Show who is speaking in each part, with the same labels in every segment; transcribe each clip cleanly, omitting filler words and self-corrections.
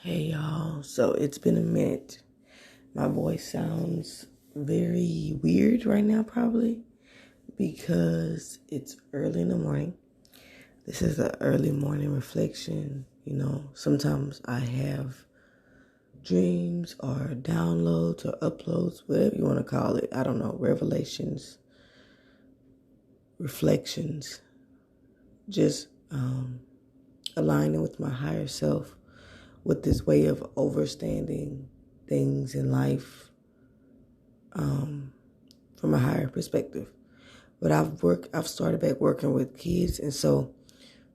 Speaker 1: Hey y'all, so it's been a minute. My voice sounds very weird right now, probably because it's early in the morning. This is an early morning reflection. Sometimes I have dreams or downloads or uploads, whatever you want to call it. I don't know, revelations, reflections, just aligning with my higher self, with this way of overstanding things in life from a higher perspective. But I've started back working with kids, and so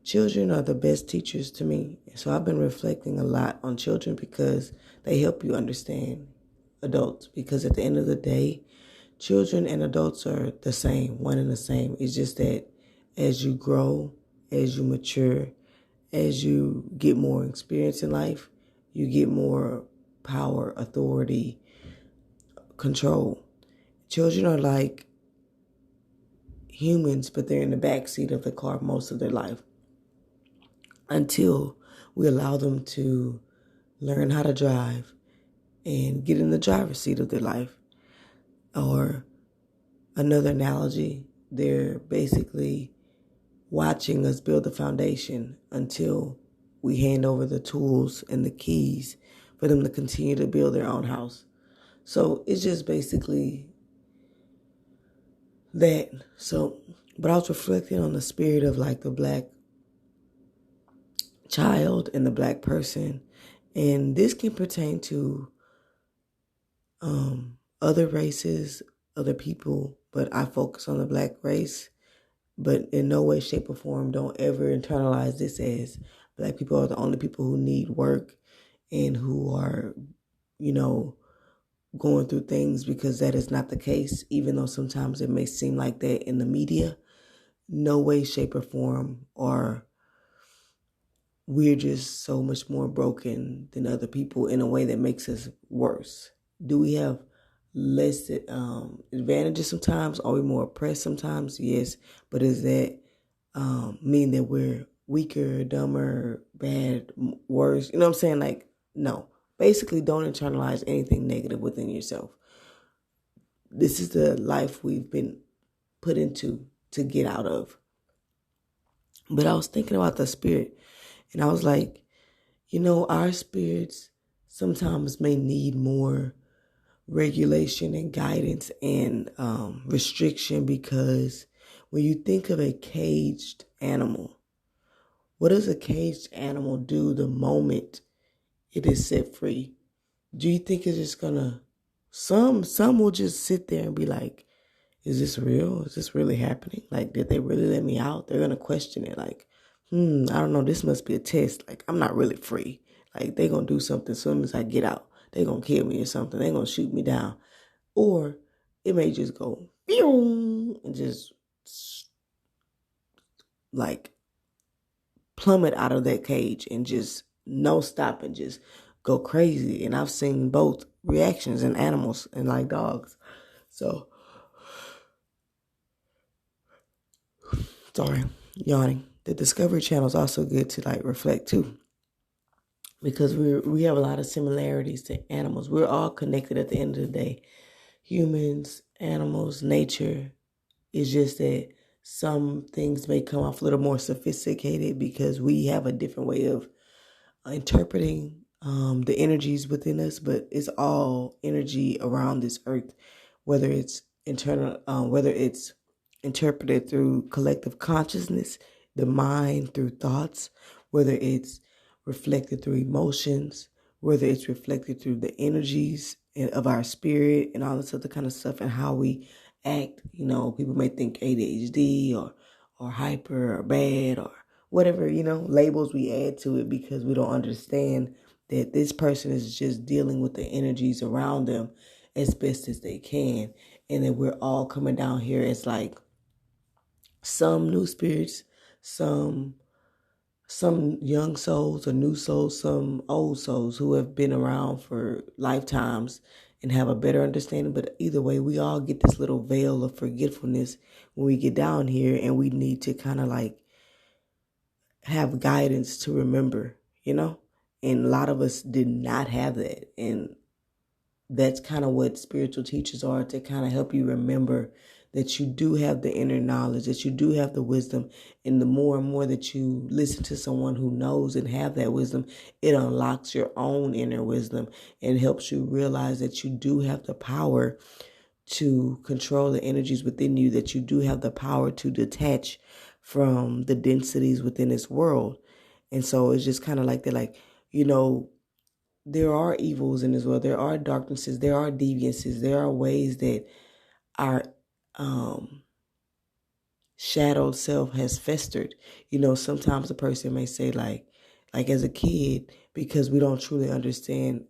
Speaker 1: children are the best teachers to me. And so I've been reflecting a lot on children because they help you understand adults. Because at the end of the day, children and adults are the same, one and the same. It's just that as you grow, as you mature, as you get more experience in life, you get more power, authority, control. Children are like humans, but they're in the back seat of the car most of their life until we allow them to learn how to drive and get in the driver's seat of their life. Or another analogy, they're basically watching us build the foundation until we hand over the tools and the keys for them to continue to build their own house. So it's just basically that. But I was reflecting on the spirit of like the black child and the black person. And this can pertain to other races, other people, but I focus on the black race. But in no way, shape, or form, don't ever internalize this as black people are the only people who need work and who are, going through things, because that is not the case, even though sometimes it may seem like that in the media. No way, shape, or form, or we're just so much more broken than other people in a way that makes us worse. Do we have less advantages sometimes? Are we more oppressed sometimes? Yes. But does that mean that we're weaker, dumber, bad, worse? You know what I'm saying? Like, no. Basically, don't internalize anything negative within yourself. This is the life we've been put into to get out of. But I was thinking about the spirit, and I was like, our spirits sometimes may need more regulation and guidance and restriction, because when you think of a caged animal, what does a caged animal do the moment it is set free? Do you think it's just gonna, some will just sit there and be like, is this real? Is this really happening? Like, did they really let me out? They're gonna question it like, I don't know, this must be a test. Like, I'm not really free. Like, they gonna do something as soon as I get out. They gonna kill me or something. They gonna shoot me down. Or it may just go, and just like plummet out of that cage and just no stop and just go crazy. And I've seen both reactions in animals and like dogs. So, sorry, yawning. The Discovery Channel is also good to like reflect too, because we have a lot of similarities to animals. We're all connected at the end of the day. Humans, animals, nature. It's just that some things may come off a little more sophisticated because we have a different way of interpreting the energies within us, but it's all energy around this earth, whether it's internal, whether it's interpreted through collective consciousness, the mind through thoughts, whether it's reflected through emotions, whether it's reflected through the energies of our spirit and all this other kind of stuff, and how we act. People may think ADHD or hyper or bad or whatever, labels we add to it, because we don't understand that this person is just dealing with the energies around them as best as they can. And that we're all coming down here as like some new spirits, some young souls or new souls, some old souls who have been around for lifetimes and have a better understanding. But either way, we all get this little veil of forgetfulness when we get down here, and we need to kind of like have guidance to remember, And a lot of us did not have that. And that's kind of what spiritual teachers are, to kind of help you remember that you do have the inner knowledge, that you do have the wisdom. And the more and more that you listen to someone who knows and have that wisdom, it unlocks your own inner wisdom and helps you realize that you do have the power to control the energies within you, that you do have the power to detach from the densities within this world. And so it's just kind of like that, like, there are evils in this world. There are darknesses. There are deviances. There are ways that our shadowed self has festered. Sometimes a person may say like as a kid, because we don't truly understand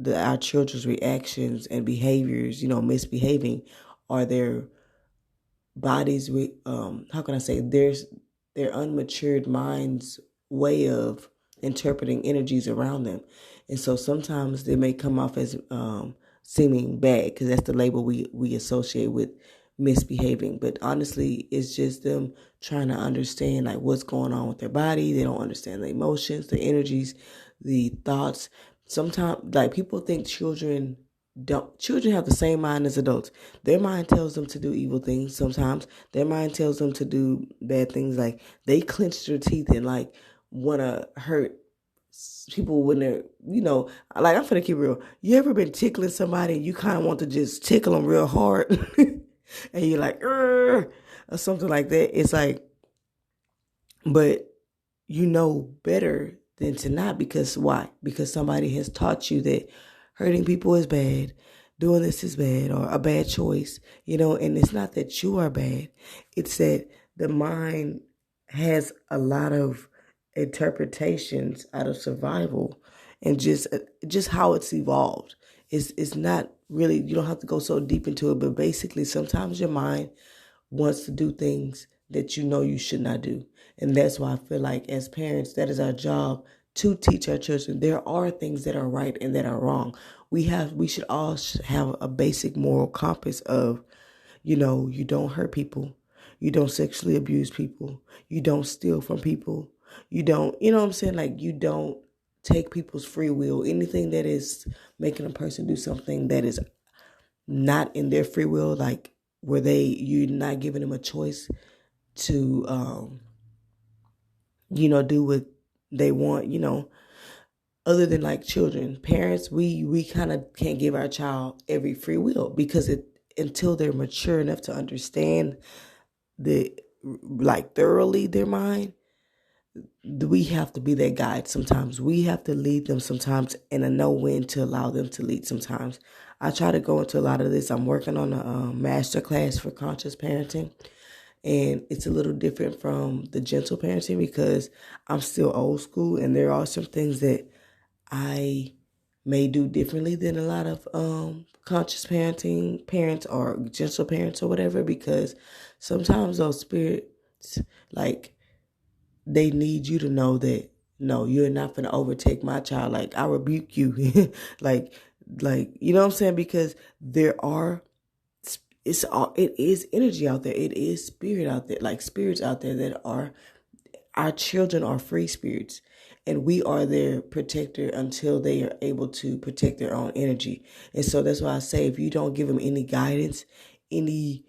Speaker 1: our children's reactions and behaviors, misbehaving, are their bodies with how can I say, their unmatured mind's way of interpreting energies around them. And so sometimes they may come off as seeming bad, because that's the label we associate with misbehaving. But honestly, it's just them trying to understand like what's going on with their body. They don't understand the emotions, the energies, the thoughts. Sometimes, like, people think children have the same mind as adults. Their mind tells them to do evil things. Sometimes their mind tells them to do bad things. Like, they clench their teeth and like want to hurt people when they're, like, I'm finna keep real. You ever been tickling somebody and you kind of want to just tickle them real hard and you're like, or something like that? It's like, but you know better than to not. Because why? Because somebody has taught you that hurting people is bad, doing this is bad, or a bad choice, and it's not that you are bad. It's that the mind has a lot of interpretations out of survival and just how it's evolved. It's not really, you don't have to go so deep into it, but basically sometimes your mind wants to do things that you should not do. And that's why I feel like as parents, that is our job, to teach our children there are things that are right and that are wrong. We should all have a basic moral compass of, you don't hurt people, you don't sexually abuse people, you don't steal from people, you don't, what I'm saying? Like, you don't take people's free will. Anything that is making a person do something that is not in their free will, like where you're not giving them a choice to, do what they want, other than like children. Parents, we kind of can't give our child every free will, because until they're mature enough to understand thoroughly their mind, we have to be their guide sometimes. We have to lead them sometimes, and I know when to allow them to lead sometimes. I try to go into a lot of this. I'm working on a master class for conscious parenting, and it's a little different from the gentle parenting because I'm still old school, and there are some things that I may do differently than a lot of conscious parenting parents or gentle parents or whatever, because sometimes those spirits, like, they need you to know that, no, you're not going to overtake my child. Like, I rebuke you. like, you know what I'm saying? Because it is energy out there. It is spirit out there, like spirits out there that are, our children are free spirits, and we are their protector until they are able to protect their own energy. And so that's why I say, if you don't give them any guidance, any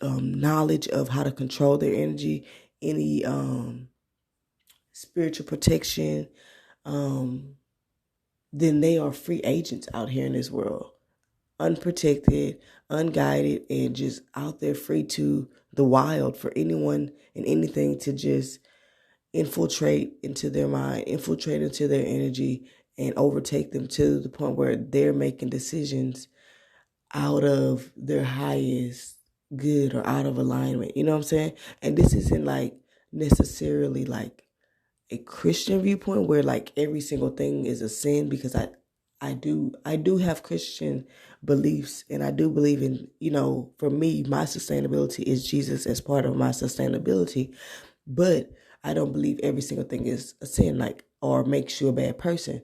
Speaker 1: knowledge of how to control their energy, any spiritual protection, then they are free agents out here in this world, unprotected, unguided, and just out there free to the wild for anyone and anything to just infiltrate into their mind, infiltrate into their energy, and overtake them to the point where they're making decisions out of their highest good or out of alignment. You know what I'm saying? And this isn't like necessarily like a Christian viewpoint where like every single thing is a sin, because I do have Christian beliefs, and I do believe in, for me, my sustainability is Jesus as part of my sustainability. But I don't believe every single thing is a sin, like, or makes you a bad person.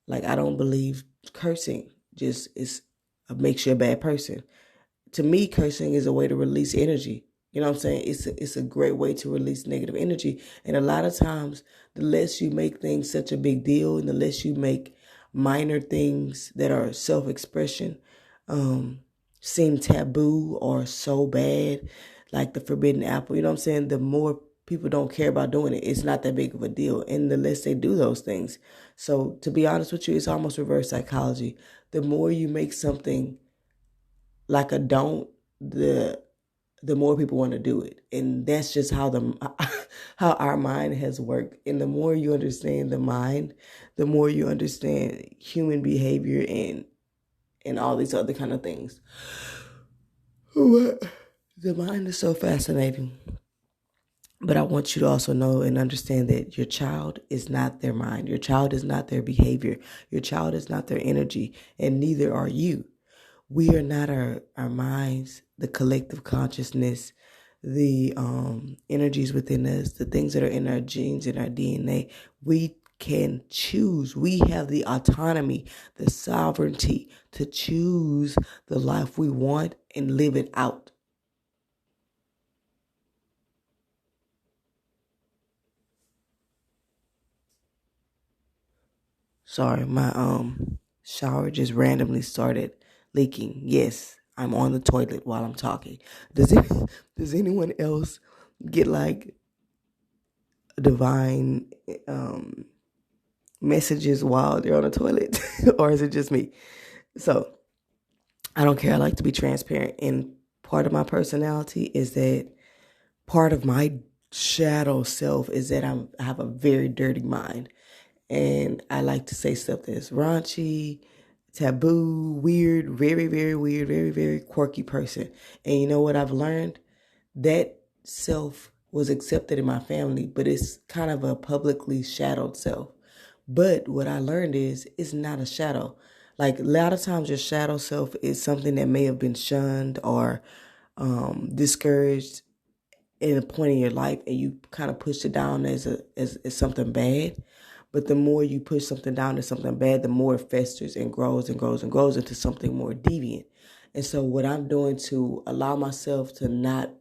Speaker 1: Like, I don't believe cursing makes you a bad person. To me, cursing is a way to release energy. You know what I'm saying? It's a great way to release negative energy. And a lot of times, the less you make things such a big deal and the less you make minor things that are self-expression seem taboo or so bad, like the forbidden apple, you know what I'm saying? The more people don't care about doing it, it's not that big of a deal. And the less they do those things. So to be honest with you, it's almost reverse psychology. The more you make something like a don't, the more people want to do it. And that's just how how our mind has worked. And the more you understand the mind, the more you understand human behavior and all these other kind of things. The mind is so fascinating. But I want you to also know and understand that your child is not their mind. Your child is not their behavior. Your child is not their energy. And neither are you. We are not our minds, the collective consciousness, the energies within us, the things that are in our genes and our DNA. We can choose. We have the autonomy, the sovereignty to choose the life we want and live it out. Sorry, my shower just randomly started leaking. Yes, I'm on the toilet while I'm talking. Does anyone else get like divine messages while they're on the toilet? Or is it just me? So I don't care. I like to be transparent. And part of my personality is that part of my shadow self is that I have a very dirty mind. And I like to say stuff that's raunchy, taboo, weird, very, very weird, very, very quirky person. And you know what I've learned? That self was accepted in my family, but it's kind of a publicly shadowed self. But what I learned is it's not a shadow. Like a lot of times your shadow self is something that may have been shunned or discouraged in a point in your life, and you kind of push it down as something bad. But the more you push something down as something bad, the more it festers and grows and grows and grows into something more deviant. And so what I'm doing to allow myself to not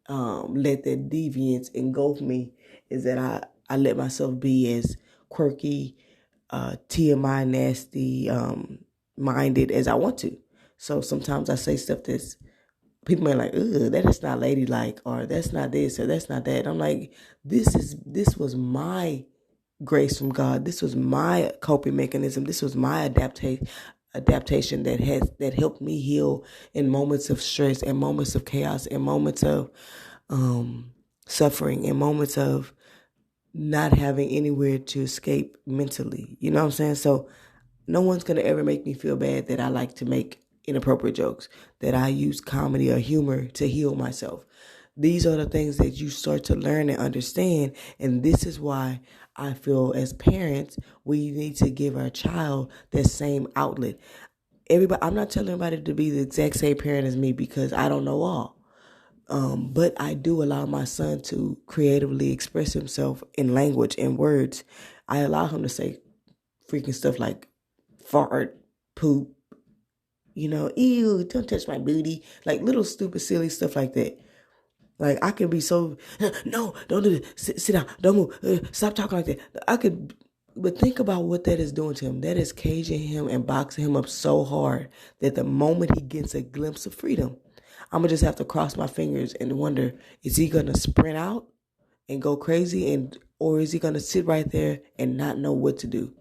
Speaker 1: let that deviance engulf me is that I let myself be as quirky, TMI, nasty, minded as I want to. So sometimes I say stuff that's people may like, ugh, that is not ladylike, or that's not this, or that's not that. I'm like, this was my grace from God. This was my coping mechanism. This was my adaptation that helped me heal in moments of stress, in moments of chaos, in moments of suffering, in moments of not having anywhere to escape mentally. You know what I'm saying? So no one's going to ever make me feel bad that I like to make inappropriate jokes, that I use comedy or humor to heal myself. These are the things that you start to learn and understand. And this is why I feel as parents, we need to give our child that same outlet. I'm not telling everybody to be the exact same parent as me because I don't know all. But I do allow my son to creatively express himself in language and words. I allow him to say freaking stuff like fart, poop, ew, don't touch my booty, like little stupid, silly stuff like that. Like I can be so, no, don't do this, sit down, don't move, stop talking like that. But think about what that is doing to him. That is caging him and boxing him up so hard that the moment he gets a glimpse of freedom, I'm going to just have to cross my fingers and wonder, is he going to sprint out and go crazy, or is he going to sit right there and not know what to do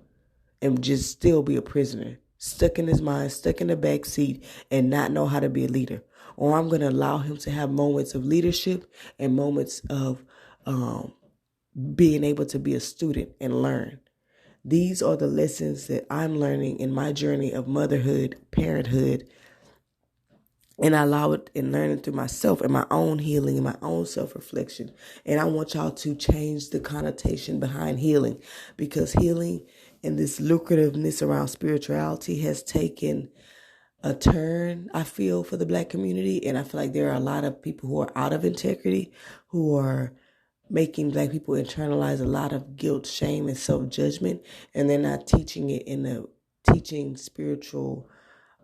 Speaker 1: and just still be a prisoner, stuck in his mind, stuck in the back seat, and not know how to be a leader? Or I'm going to allow him to have moments of leadership and moments of being able to be a student and learn. These are the lessons that I'm learning in my journey of motherhood, parenthood, and I allow it and learn it through myself and my own healing and my own self-reflection. And I want y'all to change the connotation behind healing, because healing and this lucrativeness around spirituality has taken a turn, I feel, for the Black community. And I feel like there are a lot of people who are out of integrity, who are making Black people internalize a lot of guilt, shame, and self-judgment. And they're not teaching it teaching spiritual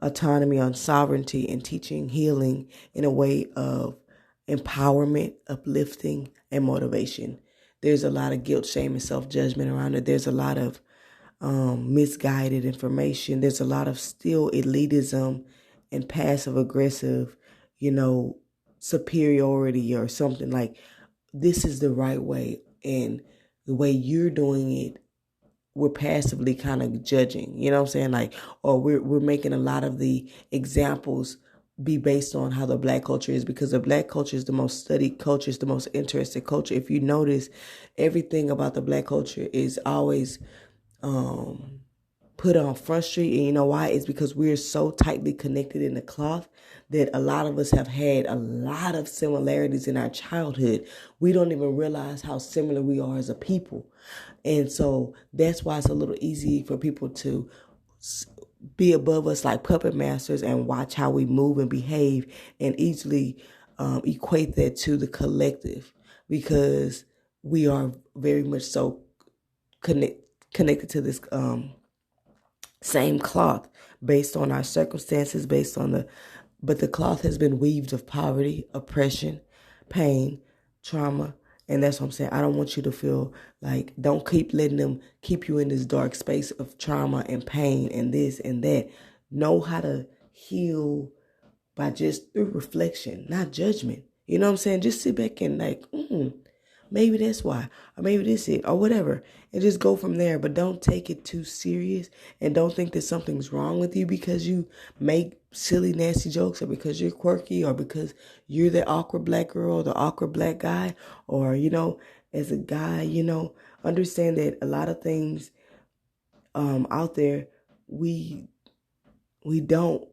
Speaker 1: autonomy on sovereignty and teaching healing in a way of empowerment, uplifting, and motivation. There's a lot of guilt, shame, and self-judgment around it. There's a lot of misguided information. There's a lot of still elitism and passive aggressive, superiority or something like this is the right way. And the way you're doing it, we're passively kind of judging, you know what I'm saying? Like, or we're making a lot of the examples be based on how the Black culture is, because the Black culture is the most studied culture, it's the most interested culture. If you notice, everything about the Black culture is always put on Front Street. And you know why? It's because we're so tightly connected in the cloth that a lot of us have had a lot of similarities in our childhood. We don't even realize how similar we are as a people. And so that's why it's a little easy for people to be above us like puppet masters and watch how we move and behave and easily equate that to the collective, because we are very much so connected to this same cloth based on our circumstances, but the cloth has been weaved of poverty, oppression, pain, trauma. And that's what I'm saying. I don't want you to feel like, don't keep letting them keep you in this dark space of trauma and pain and this and that. Know how to heal by just through reflection, not judgment. You know what I'm saying? Just sit back and like, maybe that's why, or maybe this is it, or whatever, and just go from there. But don't take it too serious, and don't think that something's wrong with you because you make silly, nasty jokes, or because you're quirky, or because you're the awkward Black girl, or the awkward Black guy, or, as a guy, understand that a lot of things out there, we don't,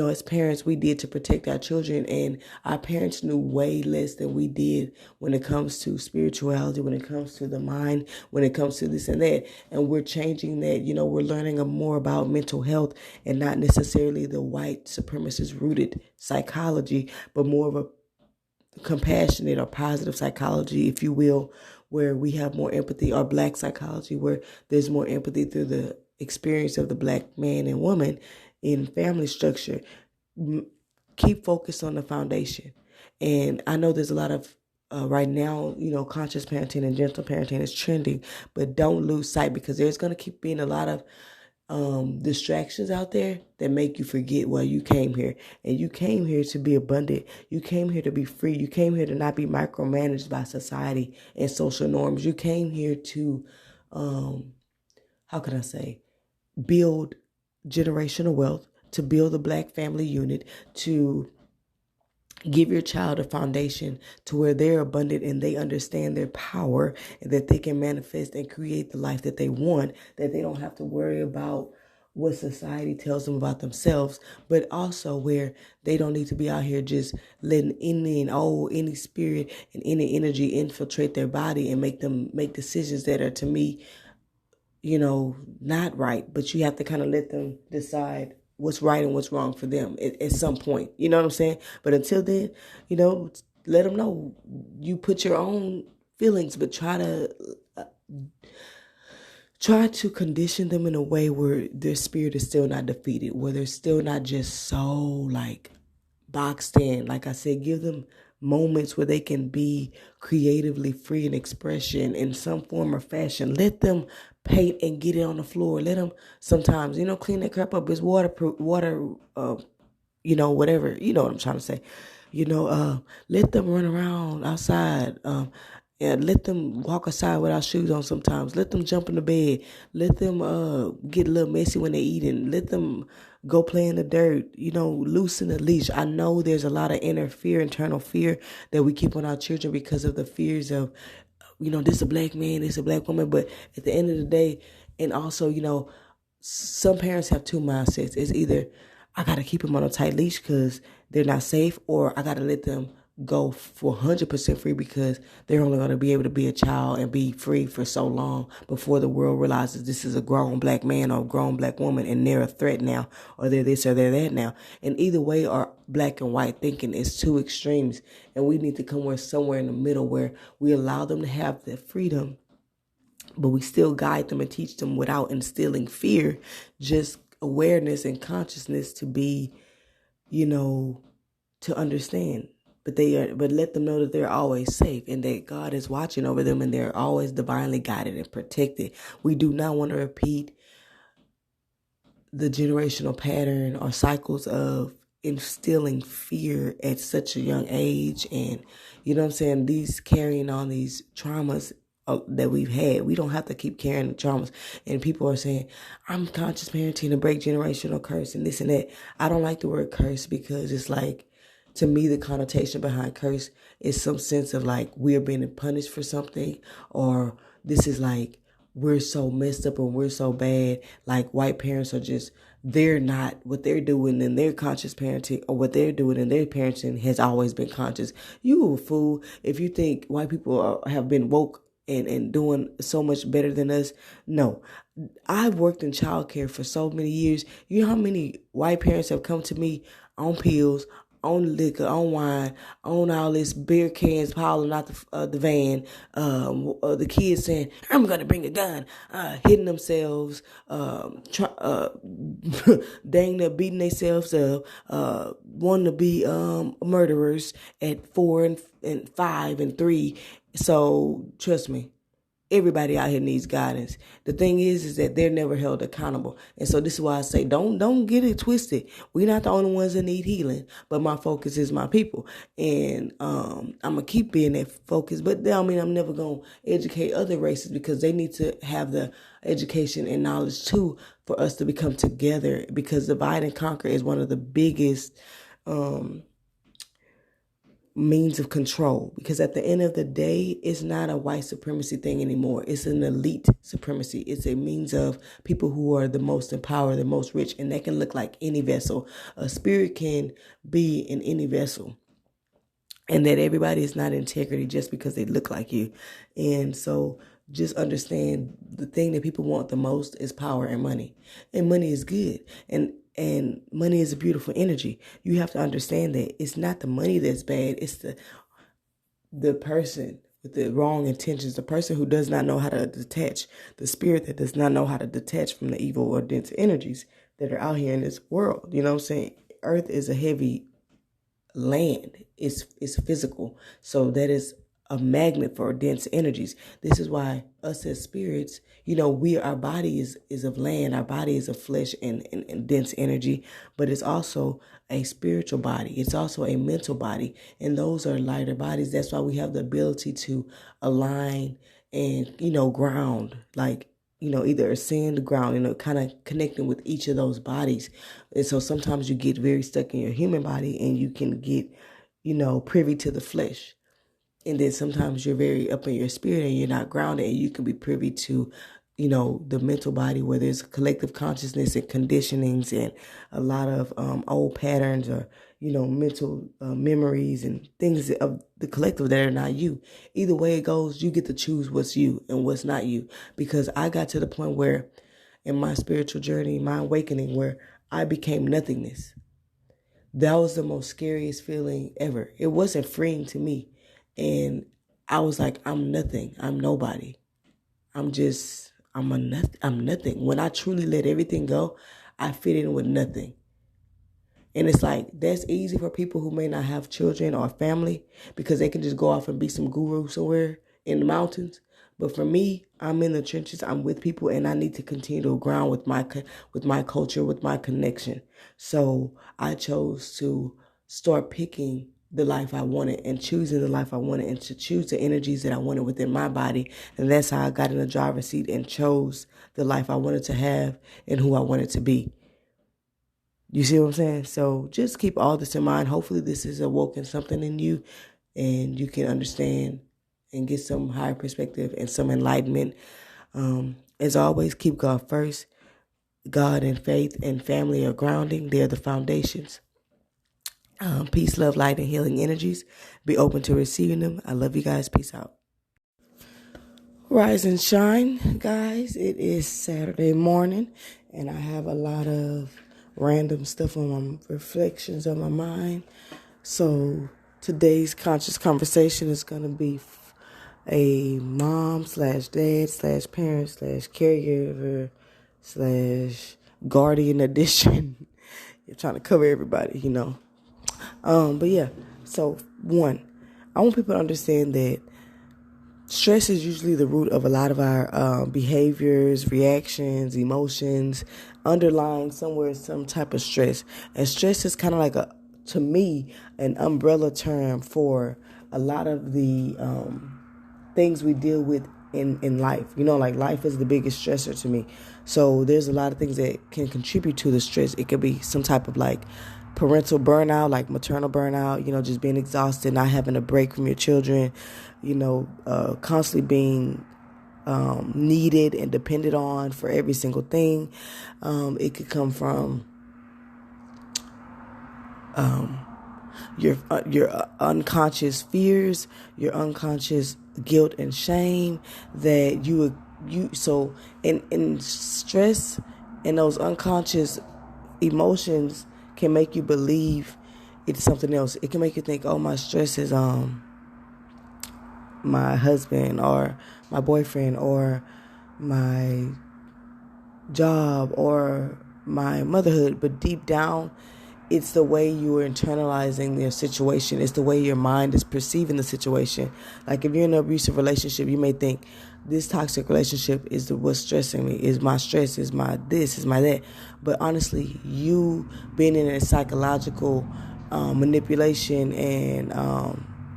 Speaker 1: as parents, we did to protect our children, and our parents knew way less than we did when it comes to spirituality, when it comes to the mind, when it comes to this and that. And we're changing that. We're learning more about mental health and not necessarily the white supremacist rooted psychology, but more of a compassionate or positive psychology, if you will, where we have more empathy, or Black psychology, where there's more empathy through the experience of the Black man and woman in family structure. Keep focused on the foundation. And I know there's a lot of right now, conscious parenting and gentle parenting is trending, but don't lose sight, because there's going to keep being a lot of distractions out there that make you forget why you came here. And you came here to be abundant. You came here to be free. You came here to not be micromanaged by society and social norms. You came here to, build generational wealth, to build a Black family unit, to give your child a foundation to where they're abundant and they understand their power, and that they can manifest and create the life that they want, that they don't have to worry about what society tells them about themselves, but also where they don't need to be out here just letting any spirit and any energy infiltrate their body and make them make decisions that are, to me, not right. But you have to kind of let them decide what's right and what's wrong for them at some point. You know what I'm saying? But until then, let them know you put your own feelings, but try to condition them in a way where their spirit is still not defeated, where they're still not just so like boxed in. Like I said, give them moments where they can be creatively free in expression in some form or fashion. Let them paint and get it on the floor. Let them sometimes, clean that crap up. It's waterproof, whatever, you know what I'm trying to say. Let them run around outside. And let them walk outside without shoes on sometimes. Let them jump in the bed. Let them get a little messy when they're eating. Let them go play in the dirt. Loosen the leash. I know there's a lot of internal fear that we keep on our children because of the fears of, this is a Black man, this is a Black woman. But at the end of the day, and also, some parents have two mindsets. It's either I got to keep them on a tight leash because they're not safe, or I got to let them go for 100% free because they're only going to be able to be a child and be free for so long before the world realizes this is a grown Black man or a grown Black woman and they're a threat now, or they're this or they're that now. And either way, our Black and white thinking is two extremes, and we need to come somewhere in the middle where we allow them to have the freedom, but we still guide them and teach them without instilling fear, just awareness and consciousness to be, to understand. but let them know that they're always safe and that God is watching over them and they're always divinely guided and protected. We do not want to repeat the generational pattern or cycles of instilling fear at such a young age. And you know what I'm saying, these carrying on these traumas that we've had. We don't have to keep carrying the traumas. And people are saying, I'm conscious parenting to break generational curse and this and that. I don't like the word curse because it's like, to me, the connotation behind curse is some sense of like we're being punished for something, or this is like we're so messed up and we're so bad. Like white parents are just, they're not, what they're doing in their conscious parenting or what they're doing in their parenting has always been conscious. You a fool if you think white people have been woke and doing so much better than us. No, I've worked in childcare for so many years. You know how many white parents have come to me on pills, on liquor, on wine, on all this beer cans piling out the van, the kids saying, I'm going to bring a gun, hitting themselves, dang near beating themselves up, wanting to be murderers at 4 and 5 and 3. So trust me, everybody out here needs guidance. The thing is that they're never held accountable. And so this is why I say, don't get it twisted. We're not the only ones that need healing, but my focus is my people. And I'm going to keep being that focus. But that don't mean I'm never going to educate other races, because they need to have the education and knowledge too for us to become together, because divide and conquer is one of the biggest means of control. Because at the end of the day, it's not a white supremacy thing anymore. It's an elite supremacy. It's a means of people who are the most empowered, the most rich, and they can look like any vessel. A spirit can be in any vessel, and that everybody is not integrity just because they look like you. And so just understand, the thing that people want the most is power and money. And money is good. And money is a beautiful energy. You have to understand that it's not the money that's bad. It's the person with the wrong intentions, the person who does not know how to detach, the spirit that does not know how to detach from the evil or dense energies that are out here in this world. You know what I'm saying? Earth is a heavy land. It's physical. So that is a magnet for dense energies. This is why us as spirits, our body is of land, our body is of flesh and dense energy, but it's also a spiritual body. It's also a mental body, and those are lighter bodies. That's why we have the ability to align and, ground, like, either ascend the ground, kind of connecting with each of those bodies. And so sometimes you get very stuck in your human body and you can get, privy to the flesh. And then sometimes you're very up in your spirit and you're not grounded, and you can be privy to, the mental body, where there's collective consciousness and conditionings and a lot of old patterns or, mental memories and things of the collective that are not you. Either way it goes, you get to choose what's you and what's not you. Because I got to the point where in my spiritual journey, my awakening, where I became nothingness. That was the most scariest feeling ever. It wasn't freeing to me. And I was like, I'm nothing. I'm nobody. I'm nothing. When I truly let everything go, I fit in with nothing. And it's like, that's easy for people who may not have children or family, because they can just go off and be some guru somewhere in the mountains. But for me, I'm in the trenches. I'm with people, and I need to continue to ground with my culture, with my connection. So I chose to start picking the life I wanted and choosing the life I wanted, and to choose the energies that I wanted within my body. And that's how I got in the driver's seat and chose the life I wanted to have and who I wanted to be. You see what I'm saying? So just keep all this in mind. Hopefully this has awoken something in you and you can understand and get some higher perspective and some enlightenment. As always, keep God first. God and faith and family are grounding. They're the foundations. Peace, love, light, and healing energies. Be open to receiving them. I love you guys. Peace out. Rise and shine, guys. It is Saturday morning, and I have a lot of random stuff on my reflections on my mind. So today's conscious conversation is going to be a mom / dad / parent / caregiver / guardian edition. You're trying to cover everybody, But yeah, So, one, I want people to understand that stress is usually the root of a lot of our behaviors, reactions, emotions, underlying somewhere some type of stress. And stress is kind of like to me, an umbrella term for a lot of the things we deal with in life. Like life is the biggest stressor to me. So there's a lot of things that can contribute to the stress. It could be some type of like parental burnout, like maternal burnout, just being exhausted, not having a break from your children, constantly being needed and depended on for every single thing. It could come from your unconscious fears, your unconscious guilt and shame that so in stress and those unconscious emotions can make you believe it's something else. It can make you think, oh, my stress is my husband or my boyfriend or my job or my motherhood, but deep down it's the way you are internalizing their situation. It's the way your mind is perceiving the situation. Like if you're in an abusive relationship, you may think this toxic relationship is what's stressing me, is my stress, is my this, is my that. But honestly, you being in a psychological manipulation and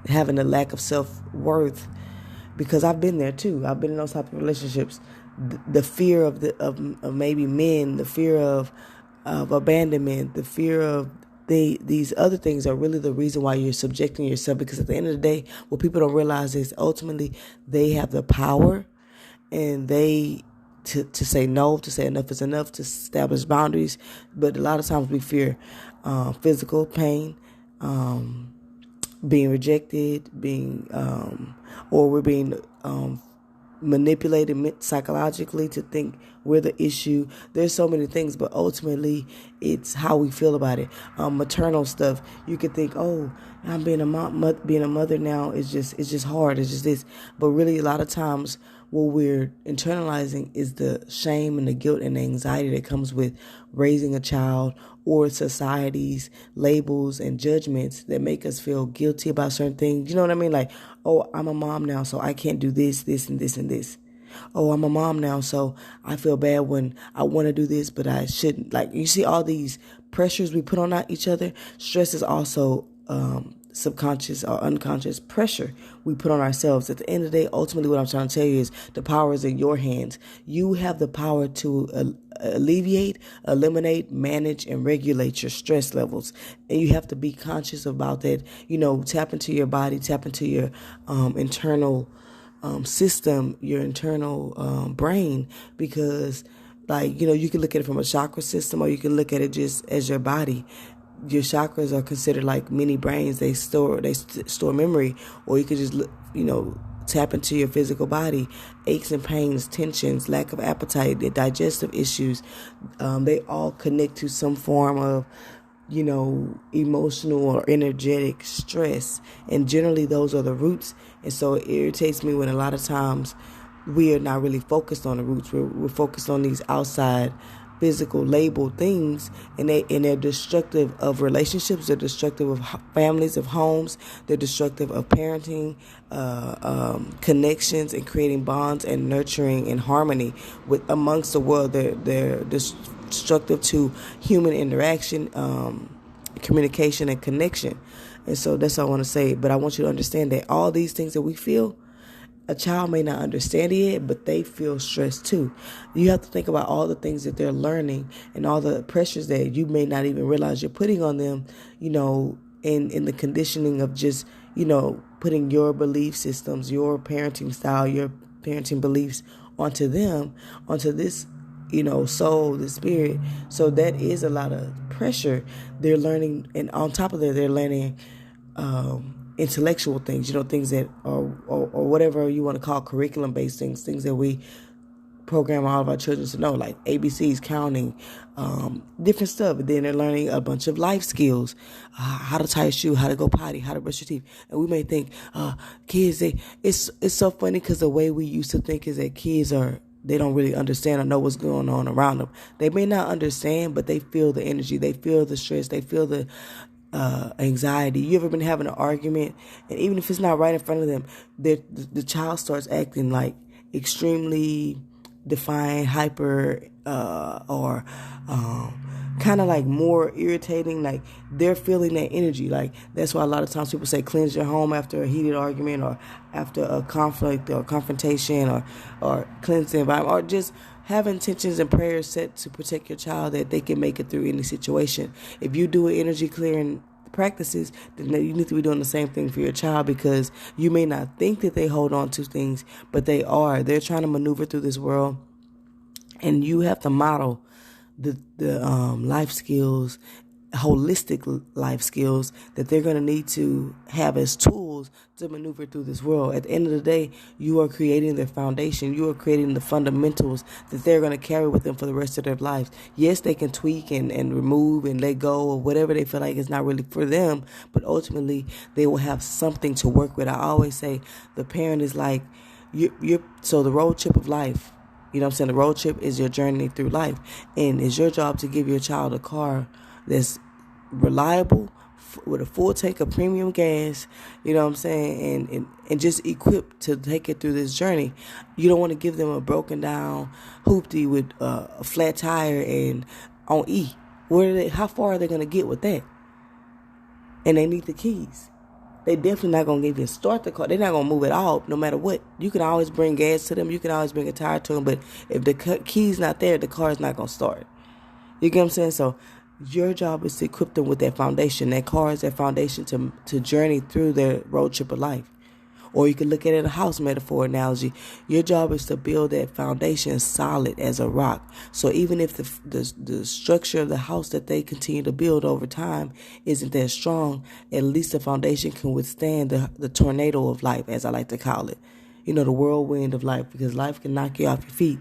Speaker 1: having a lack of self-worth, because I've been there too. I've been in those type of relationships. The fear of maybe men, the fear of abandonment, the fear of these other things are really the reason why you're subjecting yourself. Because at the end of the day, what people don't realize is ultimately they have the power, and to say no, to say enough is enough, to establish boundaries. But a lot of times we fear physical pain, being rejected, or we're being manipulated psychologically to think we're the issue. There's so many things, but ultimately it's how we feel about it. Maternal stuff, you could think, oh, I'm being a mom, being a mother now is just hard. It's just this, but really a lot of times what we're internalizing is the shame and the guilt and the anxiety that comes with raising a child, or society's labels and judgments that make us feel guilty about certain things. You know what I mean? Like, oh, I'm a mom now, so I can't do this, this, and this, and this. Oh, I'm a mom now, so I feel bad when I want to do this, but I shouldn't. Like, you see all these pressures we put on each other. Stress is also subconscious or unconscious pressure we put on ourselves. At the end of the day, ultimately what I'm trying to tell you is the power is in your hands. You have the power to alleviate, eliminate, manage, and regulate your stress levels. And you have to be conscious about that. Tap into your body, tap into your internal system, your internal brain, because you can look at it from a chakra system, or you can look at it just as your body. Your chakras are considered like mini brains. They store memory. Or you could just tap into your physical body. Aches and pains, tensions, lack of appetite, the digestive issues, they all connect to some form of emotional or energetic stress. And generally those are the roots. And so it irritates me when a lot of times we are not really focused on the roots. We're focused on these outside physical labeled things, and they're destructive of relationships. They're destructive of families, of homes. They're destructive of parenting, connections, and creating bonds and nurturing and harmony amongst the world. They're destructive to human interaction, communication, and connection. And so that's all I want to say. But I want you to understand that all these things that we feel, a child may not understand it yet, but they feel stressed too. You have to think about all the things that they're learning and all the pressures that you may not even realize you're putting on them, in the conditioning of just, putting your belief systems, your parenting style, your parenting beliefs onto them, onto this, soul, the spirit. So that is a lot of pressure they're learning. And on top of that, they're learning, intellectual things, things that are, or whatever you want to call curriculum-based things that we program all of our children to know, like ABCs, counting, different stuff. And then they're learning a bunch of life skills, how to tie a shoe, how to go potty, how to brush your teeth. And we may think, kids, it's so funny because the way we used to think is that kids they don't really understand or know what's going on around them. They may not understand, but they feel the energy, they feel the stress, they feel the anxiety. You ever been having an argument, and even if it's not right in front of them, the child starts acting like extremely defiant, hyper, or kind of like more irritating. Like they're feeling that energy. Like that's why a lot of times people say cleanse your home after a heated argument or after a conflict or confrontation, or cleanse the environment, or just have intentions and prayers set to protect your child that they can make it through any situation. If you do energy clearing practices, then you need to be doing the same thing for your child, because you may not think that they hold on to things, but they are. They're trying to maneuver through this world, and you have to model the life skills, holistic life skills that they're going to need to have as tools to maneuver through this world. At the end of the day, you are creating their foundation. You are creating the fundamentals that they're going to carry with them for the rest of their lives. Yes, they can tweak and remove and let go or whatever they feel like is not really for them, but ultimately they will have something to work with. I always say the parent is like, so the road trip of life. You know what I'm saying? The road trip is your journey through life. And it's your job to give your child a car that's reliable, with a full tank of premium gas, you know what I'm saying, and just equipped to take it through this journey. You don't want to give them a broken down hoopty with a flat tire and on E. How far are they going to get with that? And they need the keys. They definitely not going to even start the car. They're not going to move at all, no matter what. You can always bring gas to them. You can always bring a tire to them. But if the key's not there, the car's not going to start. You get what I'm saying? So your job is to equip them with that foundation. That car is that foundation to journey through their road trip of life. Or you can look at it a house metaphor analogy. Your job is to build that foundation solid as a rock. So even if the structure of the house that they continue to build over time isn't that strong, at least the foundation can withstand the tornado of life, as I like to call it. You know, the whirlwind of life, because life can knock you off your feet,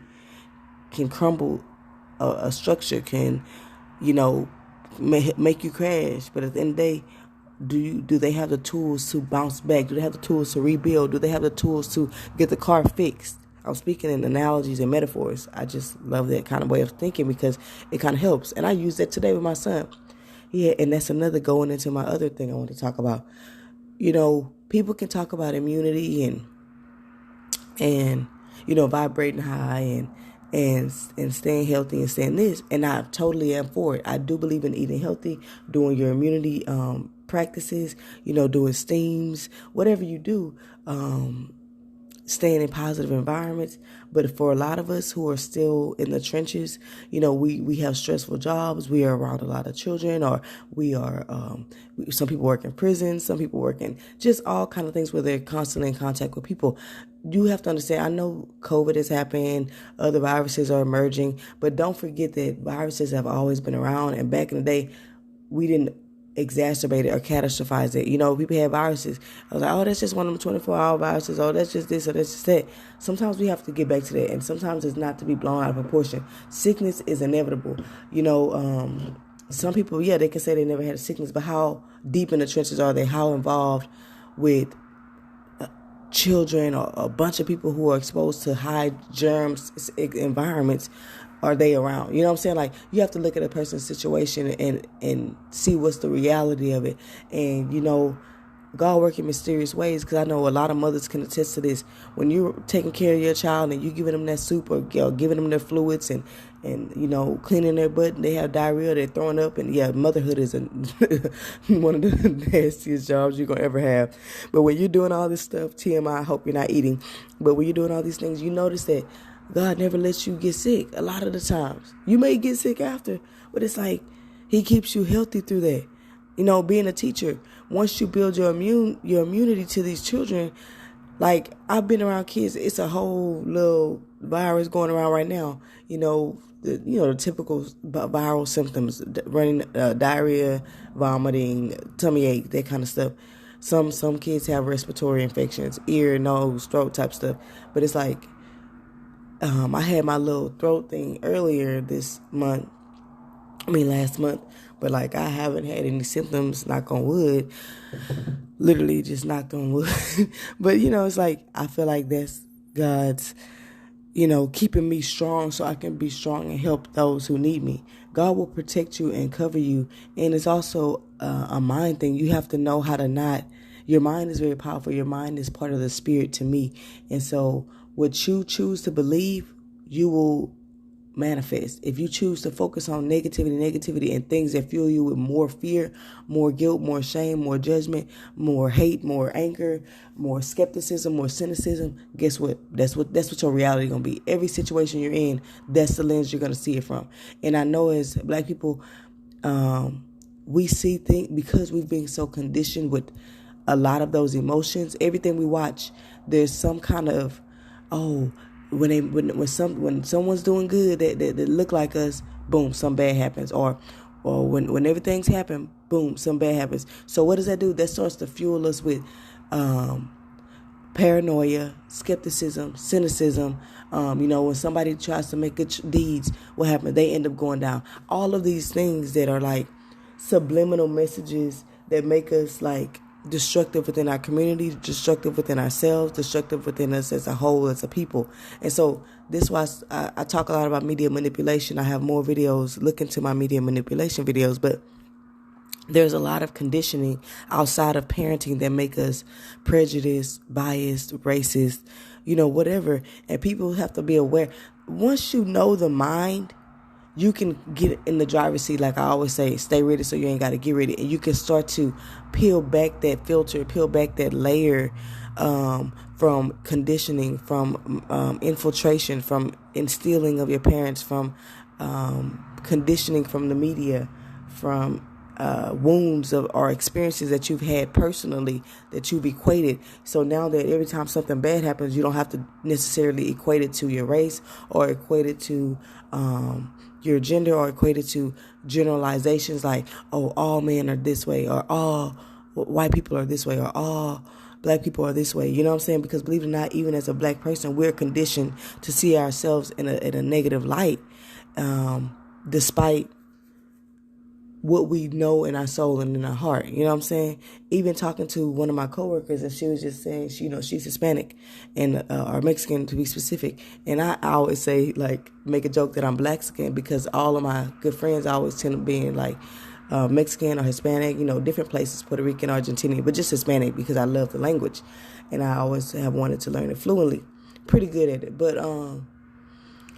Speaker 1: can crumble a structure, can, you know, make you crash. But at the end of the day, do they have the tools to bounce back? Do they have the tools to rebuild? Do they have the tools to get the car fixed? I'm speaking in analogies and metaphors. I just love that kind of way of thinking because it kind of helps. And I use that today with my son. Yeah, and that's another going into my other thing I want to talk about. You know, people can talk about immunity and you know, vibrating high and staying healthy and staying this. And I totally am for it. I do believe in eating healthy, doing your immunity practices, you know, doing steams, whatever you do, staying in positive environments. But for a lot of us who are still in the trenches, you know, we have stressful jobs. We are around a lot of children, or we are, some people work in prison, some people work in just all kind of things where they're constantly in contact with people. You have to understand, I know COVID has happened, other viruses are emerging, but don't forget that viruses have always been around. And back in the day, we didn't exacerbate it or catastrophize it. You know, people had viruses. I was like, oh, that's just one of them 24-hour viruses. Oh, that's just this or that's just that. Sometimes we have to get back to that. And sometimes it's not to be blown out of proportion. Sickness is inevitable. You know, some people, yeah, they can say they never had a sickness, but how deep in the trenches are they? How involved with children or a bunch of people who are exposed to high germs environments are they around? You know what I'm saying? Like, you have to look at a person's situation and see what's the reality of it. And, you know, God work in mysterious ways, because I know a lot of mothers can attest to this. When you're taking care of your child and you giving them that soup or giving them their fluids and you know, cleaning their butt and they have diarrhea, they're throwing up. And yeah, motherhood is one of the nastiest jobs you're going to ever have. But when you're doing all this stuff, TMI, I hope you're not eating. But when you're doing all these things, you notice that God never lets you get sick a lot of the times. You may get sick after, but it's like He keeps you healthy through that. You know, being a teacher, once you build your immunity to these children, like, I've been around kids, it's a whole little virus going around right now. You know, the typical viral symptoms, running diarrhea, vomiting, tummy ache, that kind of stuff. Some kids have respiratory infections, ear, nose, throat type stuff. But it's like, I had my little throat thing last month, but like, I haven't had any symptoms, knock on wood, literally just knocked on wood. But, you know, it's like, I feel like that's God's, you know, keeping me strong so I can be strong and help those who need me. God will protect you and cover you. And it's also a mind thing. You have to know how to not. Your mind is very powerful. Your mind is part of the spirit to me. And so what you choose to believe, you will manifest. If you choose to focus on negativity, and things that fuel you with more fear, more guilt, more shame, more judgment, more hate, more anger, more skepticism, more cynicism, guess what? That's what your reality gonna be. Every situation you're in, that's the lens you're gonna see it from. And I know as Black people, we see things because we've been so conditioned with a lot of those emotions. Everything we watch, there's some kind of when someone's doing good that look like us, boom, something bad happens. Or when everything's happened, boom, something bad happens. So what does that do? That starts to fuel us with paranoia, skepticism, cynicism. When somebody tries to make good deeds, what happens? They end up going down. All of these things that are like subliminal messages that make us like destructive within our community, destructive within ourselves, destructive within us as a whole, as a people. And so this was I talk a lot about media manipulation. I have more videos. Look into my media manipulation videos, but there's a lot of conditioning outside of parenting that make us prejudiced, biased, racist, whatever. And people have to be aware. Once you know the mind, you can get in the driver's seat. Like I always say, stay ready so you ain't got to get ready. And you can start to peel back that filter, peel back that layer from conditioning, from infiltration, from instilling of your parents, from conditioning from the media, from wounds or experiences that you've had personally that you've equated. So now that every time something bad happens, you don't have to necessarily equate it to your race or equate it to your gender or equated to generalizations like, all men are this way, or all white people are this way, or all Black people are this way. You know what I'm saying? Because believe it or not, even as a Black person, we're conditioned to see ourselves in a negative light, despite what we know in our soul and in our heart. You know what I'm saying? Even talking to one of my coworkers, and she was just saying, she's Hispanic and or Mexican to be specific. And I always say, like, make a joke that I'm Blaxican because all of my good friends always tend to be like Mexican or Hispanic, different places, Puerto Rican, Argentinian, but just Hispanic because I love the language. And I always have wanted to learn it fluently. Pretty good at it. But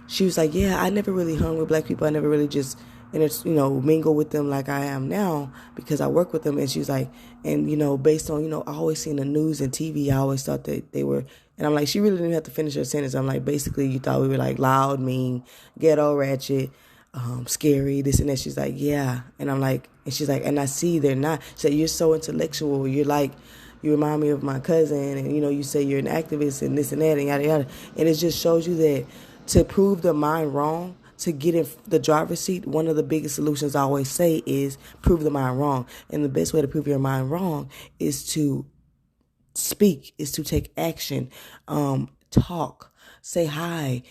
Speaker 1: she was like, yeah, I never really hung with Black people. I never really just mingle with them like I am now because I work with them. And she's like, and, based on, I always seen the news and TV, I always thought that they were, and I'm like, she really didn't have to finish her sentence. I'm like, basically, you thought we were like loud, mean, ghetto, ratchet, scary, this and that. She's like, yeah. And I'm like, and she's like, and I see they're not. She said, you're so intellectual. You're like, you remind me of my cousin. And, you say you're an activist and this and that and yada, yada. And it just shows you that to prove the mind wrong, to get in the driver's seat, one of the biggest solutions I always say is prove the mind wrong. And the best way to prove your mind wrong is to speak, is to take action, talk, say hi,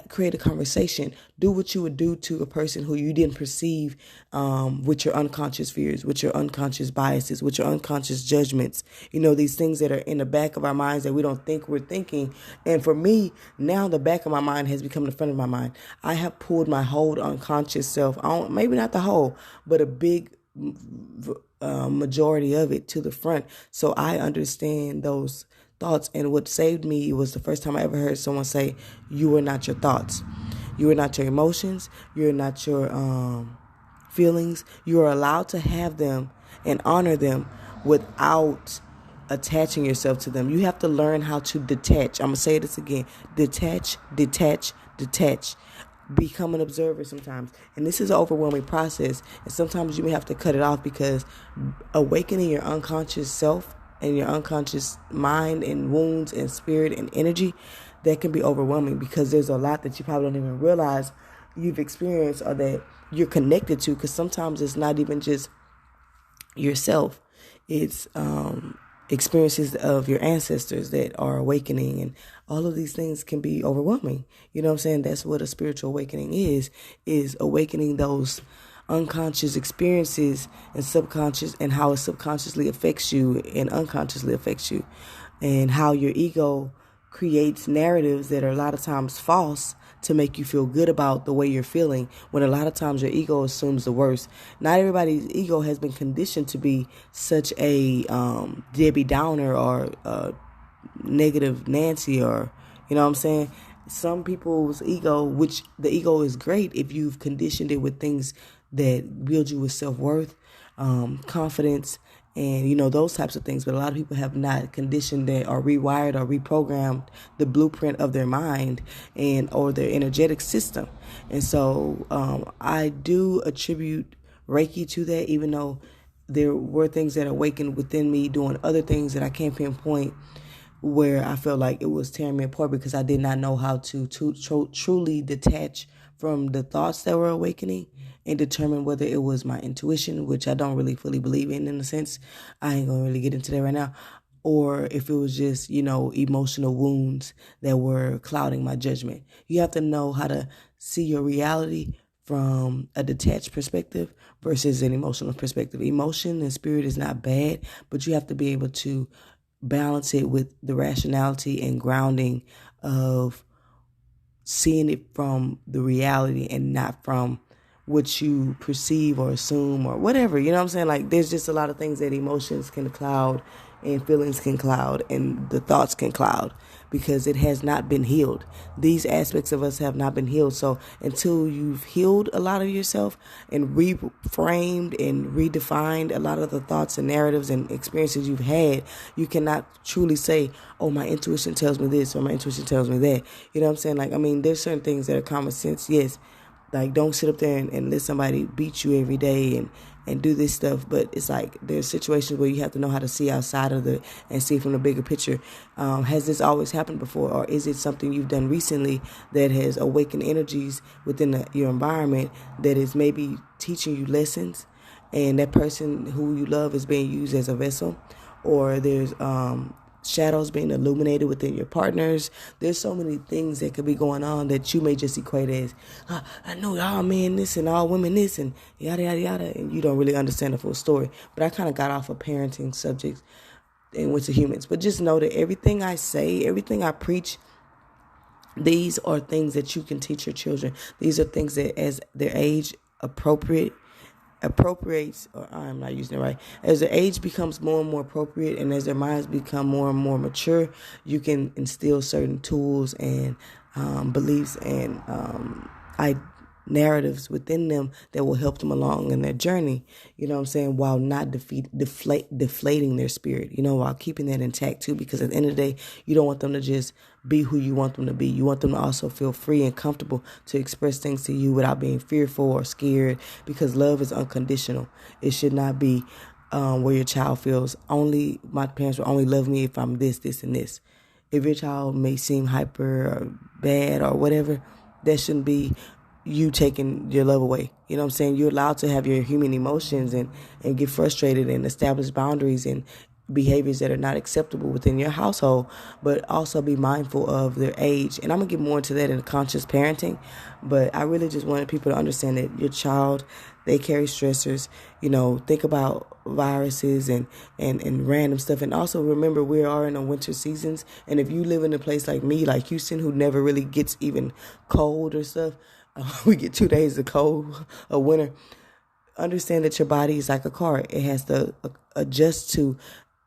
Speaker 1: create a conversation, do what you would do to a person who you didn't perceive with your unconscious fears, with your unconscious biases, with your unconscious judgments, these things that are in the back of our minds that we don't think we're thinking. And for me, now the back of my mind has become the front of my mind. I have pulled my whole unconscious self, maybe not the whole, but a big majority of it to the front. So I understand those thoughts. And what saved me was the first time I ever heard someone say, you are not your thoughts. You are not your emotions. You're not your feelings. You are allowed to have them and honor them without attaching yourself to them. You have to learn how to detach. I'm going to say this again. Detach. Become an observer sometimes. And this is an overwhelming process. And sometimes you may have to cut it off because awakening your unconscious self and your unconscious mind and wounds and spirit and energy, that can be overwhelming because there's a lot that you probably don't even realize you've experienced or that you're connected to, because sometimes it's not even just yourself. It's experiences of your ancestors that are awakening, and all of these things can be overwhelming. You know what I'm saying? That's what a spiritual awakening is awakening those unconscious experiences and subconscious, and how it subconsciously affects you and unconsciously affects you, and how your ego creates narratives that are a lot of times false to make you feel good about the way you're feeling, when a lot of times your ego assumes the worst. Not everybody's ego has been conditioned to be such a Debbie Downer or negative Nancy, or, you know what I'm saying? Some people's ego, which the ego is great if you've conditioned it with things that build you with self-worth, confidence, and, you know, those types of things. But a lot of people have not conditioned that, or rewired or reprogrammed the blueprint of their mind and or their energetic system. And so I do attribute Reiki to that, even though there were things that awakened within me doing other things that I can't pinpoint, where I felt like it was tearing me apart because I did not know how to truly detach from the thoughts that were awakening and determine whether it was my intuition, which I don't really fully believe in a sense. I ain't gonna really get into that right now. Or if it was just, you know, emotional wounds that were clouding my judgment. You have to know how to see your reality from a detached perspective versus an emotional perspective. Emotion and spirit is not bad, but you have to be able to balance it with the rationality and grounding of seeing it from the reality and not from what you perceive or assume or whatever. You know what I'm saying? Like, there's just a lot of things that emotions can cloud and feelings can cloud and the thoughts can cloud because it has not been healed. These aspects of us have not been healed. So until you've healed a lot of yourself and reframed and redefined a lot of the thoughts and narratives and experiences you've had, you cannot truly say, oh, my intuition tells me this or my intuition tells me that. You know what I'm saying? Like, I mean, there's certain things that are common sense. Yes. Like, don't sit up there and let somebody beat you every day and do this stuff. But it's like there's situations where you have to know how to see outside of and see from the bigger picture. Has this always happened before? Or is it something you've done recently that has awakened energies within your environment that is maybe teaching you lessons? And that person who you love is being used as a vessel? Or there's shadows being illuminated within your partners. There's so many things that could be going on that you may just equate as, I know all men this and all women this and yada, yada, yada. And you don't really understand the full story. But I kind of got off of parenting subjects and went to humans. But just know that everything I say, everything I preach, these are things that you can teach your children. These are things that as their age appropriates, or I'm not using it right, as their age becomes more and more appropriate and as their minds become more and more mature, you can instill certain tools and beliefs and narratives within them that will help them along in their journey, you know what I'm saying, while not deflating their spirit, you know, while keeping that intact too, because at the end of the day, you don't want them to just be who you want them to be. You want them to also feel free and comfortable to express things to you without being fearful or scared, because love is unconditional. It should not be where your child feels, only my parents will only love me if I'm this, this, and this. If your child may seem hyper or bad or whatever, that shouldn't be you taking your love away. You know what I'm saying? You're allowed to have your human emotions and get frustrated and establish boundaries and behaviors that are not acceptable within your household, but also be mindful of their age. And I'm going to get more into that in conscious parenting, but I really just wanted people to understand that your child, they carry stressors. You know, think about viruses and random stuff. And also remember, we are in the winter seasons. And if you live in a place like me, like Houston, who never really gets even cold or stuff, we get 2 days of cold, of winter. Understand that your body is like a car. It has to adjust to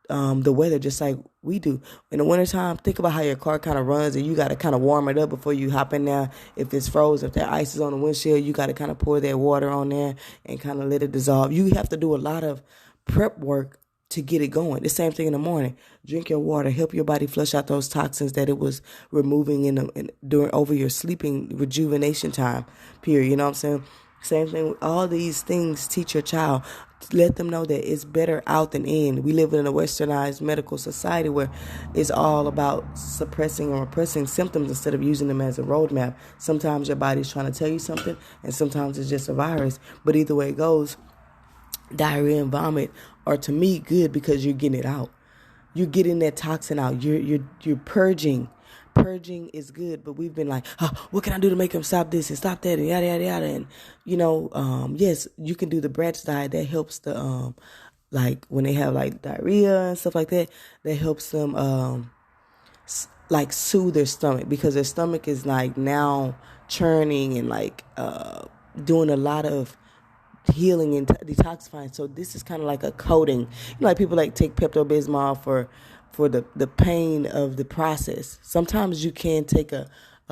Speaker 1: the weather just like we do. In the wintertime, think about how your car kind of runs and you got to kind of warm it up before you hop in there. If it's frozen, if that ice is on the windshield, you got to kind of pour that water on there and kind of let it dissolve. You have to do a lot of prep work to get it going. The same thing in the morning. Drink your water. Help your body flush out those toxins that it was removing during over your sleeping rejuvenation time period. You know what I'm saying? Same thing. All these things teach your child. Let them know that it's better out than in. We live in a westernized medical society where it's all about suppressing or repressing symptoms instead of using them as a roadmap. Sometimes your body's trying to tell you something, and sometimes it's just a virus. But either way it goes, diarrhea and vomit are, to me, good because you're getting it out. You're getting that toxin out. You're purging. Purging is good, but we've been like, what can I do to make him stop this and stop that and yada yada yada. And you know, yes, you can do the Bratz diet. That helps the like when they have like diarrhea and stuff like that. That helps them like soothe their stomach, because their stomach is like now churning and like doing a lot of healing and detoxifying. So this is kind of like a coating. Like people like take Pepto-Bismol for the pain of the process. Sometimes you can take a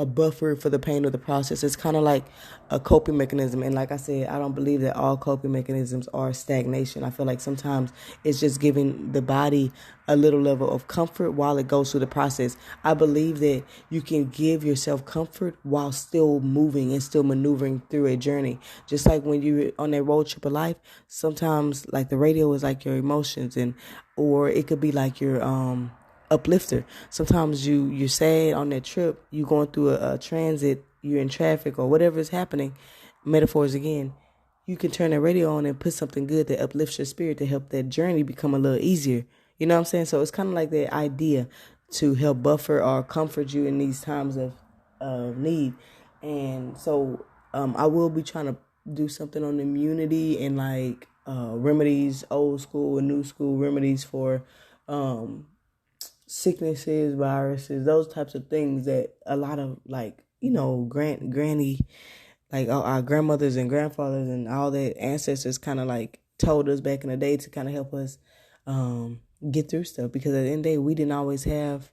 Speaker 1: buffer for the pain of the process. It's kind of like a coping mechanism. And like I said, I don't believe that all coping mechanisms are stagnation. I feel like sometimes it's just giving the body a little level of comfort while it goes through the process. I believe that you can give yourself comfort while still moving and still maneuvering through a journey. Just like when you're on that road trip of life, sometimes like the radio is like your emotions, or it could be like your uplifter. Sometimes you're sad on that trip, you going through a transit, you're in traffic or whatever is happening, metaphors again, you can turn the radio on and put something good that uplifts your spirit to help that journey become a little easier. You know what I'm saying? So it's kind of like the idea to help buffer or comfort you in these times of need. And so I will be trying to do something on immunity and like remedies, old school and new school remedies for sicknesses, viruses, those types of things that a lot of like, granny, like our grandmothers and grandfathers and all their ancestors kind of like told us back in the day to kind of help us get through stuff. Because at the end of the day, we didn't always have,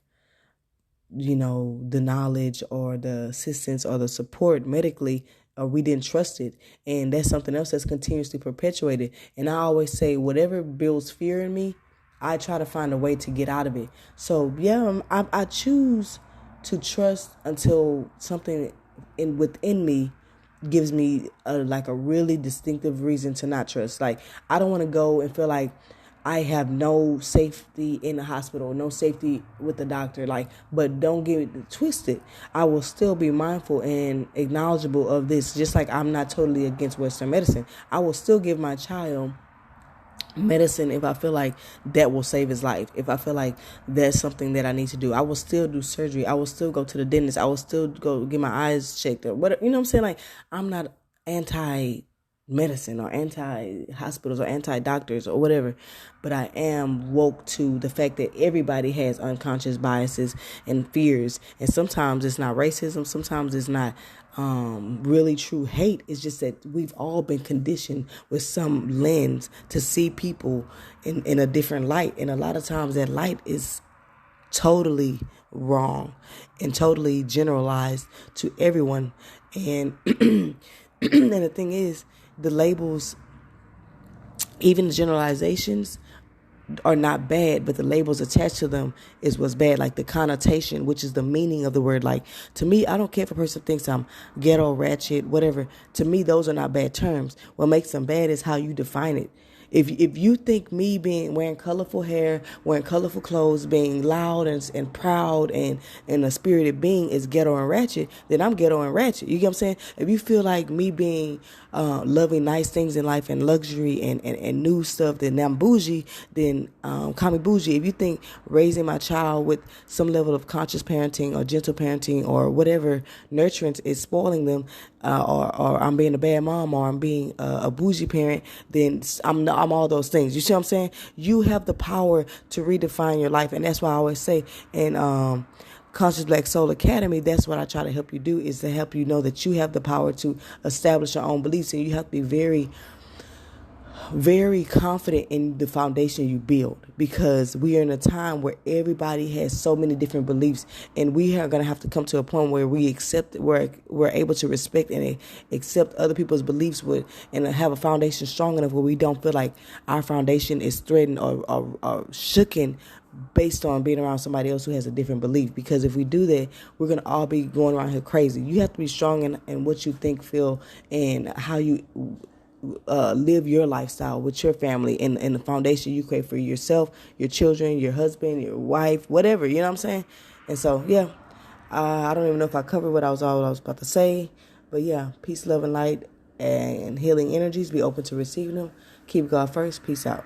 Speaker 1: the knowledge or the assistance or the support medically, or we didn't trust it. And that's something else that's continuously perpetuated. And I always say, whatever builds fear in me, I try to find a way to get out of it. So yeah, I choose to trust until something within me gives me a really distinctive reason to not trust. Like, I don't want to go and feel like I have no safety in the hospital, no safety with the doctor. But don't get it twisted. I will still be mindful and acknowledgeable of this. Just like I'm not totally against Western medicine, I will still give my child medicine if I feel like that will save his life. If I feel like that's something that I need to do, I will still do surgery. I will still go to the dentist. I will still go get my eyes checked or whatever. You know what I'm saying? Like, I'm not anti-medicine or anti-hospitals or anti-doctors or whatever, but I am woke to the fact that everybody has unconscious biases and fears. And sometimes it's not racism. Sometimes it's not really true hate. It's just that we've all been conditioned with some lens to see people in a different light. And a lot of times that light is totally wrong and totally generalized to everyone. And and the thing is, the labels, even the generalizations, are not bad, but the labels attached to them is what's bad. Like the connotation, which is the meaning of the word. Like, to me, I don't care if a person thinks I'm ghetto, ratchet, whatever. To me, those are not bad terms. What makes them bad is how you define it. If you think me wearing colorful hair, wearing colorful clothes, being loud and proud and a spirited being is ghetto and ratchet, then I'm ghetto and ratchet. You get what I'm saying? If you feel like me being loving nice things in life and luxury and new stuff, then I'm bougie, then call me bougie. If you think raising my child with some level of conscious parenting or gentle parenting or whatever nurturance is spoiling them, or I'm being a bad mom, or I'm being a bougie parent, then I'm all those things. You see what I'm saying? You have the power to redefine your life. And that's why I always say in Conscious Black Soul Academy, that's what I try to help you do, is to help you know that you have the power to establish your own beliefs. And you have to be very, very confident in the foundation you build, because we are in a time where everybody has so many different beliefs, and we are going to have to come to a point where we accept, where we're able to respect and accept other people's beliefs and have a foundation strong enough where we don't feel like our foundation is threatened or shooken based on being around somebody else who has a different belief. Because if we do that, we're going to all be going around here crazy. You have to be strong in what you think, feel, and how you live your lifestyle with your family and the foundation you create for yourself, your children, your husband, your wife, whatever. You know what I'm saying? And so, yeah, I don't even know if I covered what I was about to say. But yeah, peace, love, and light and healing energies. Be open to receiving them. Keep God first. Peace out.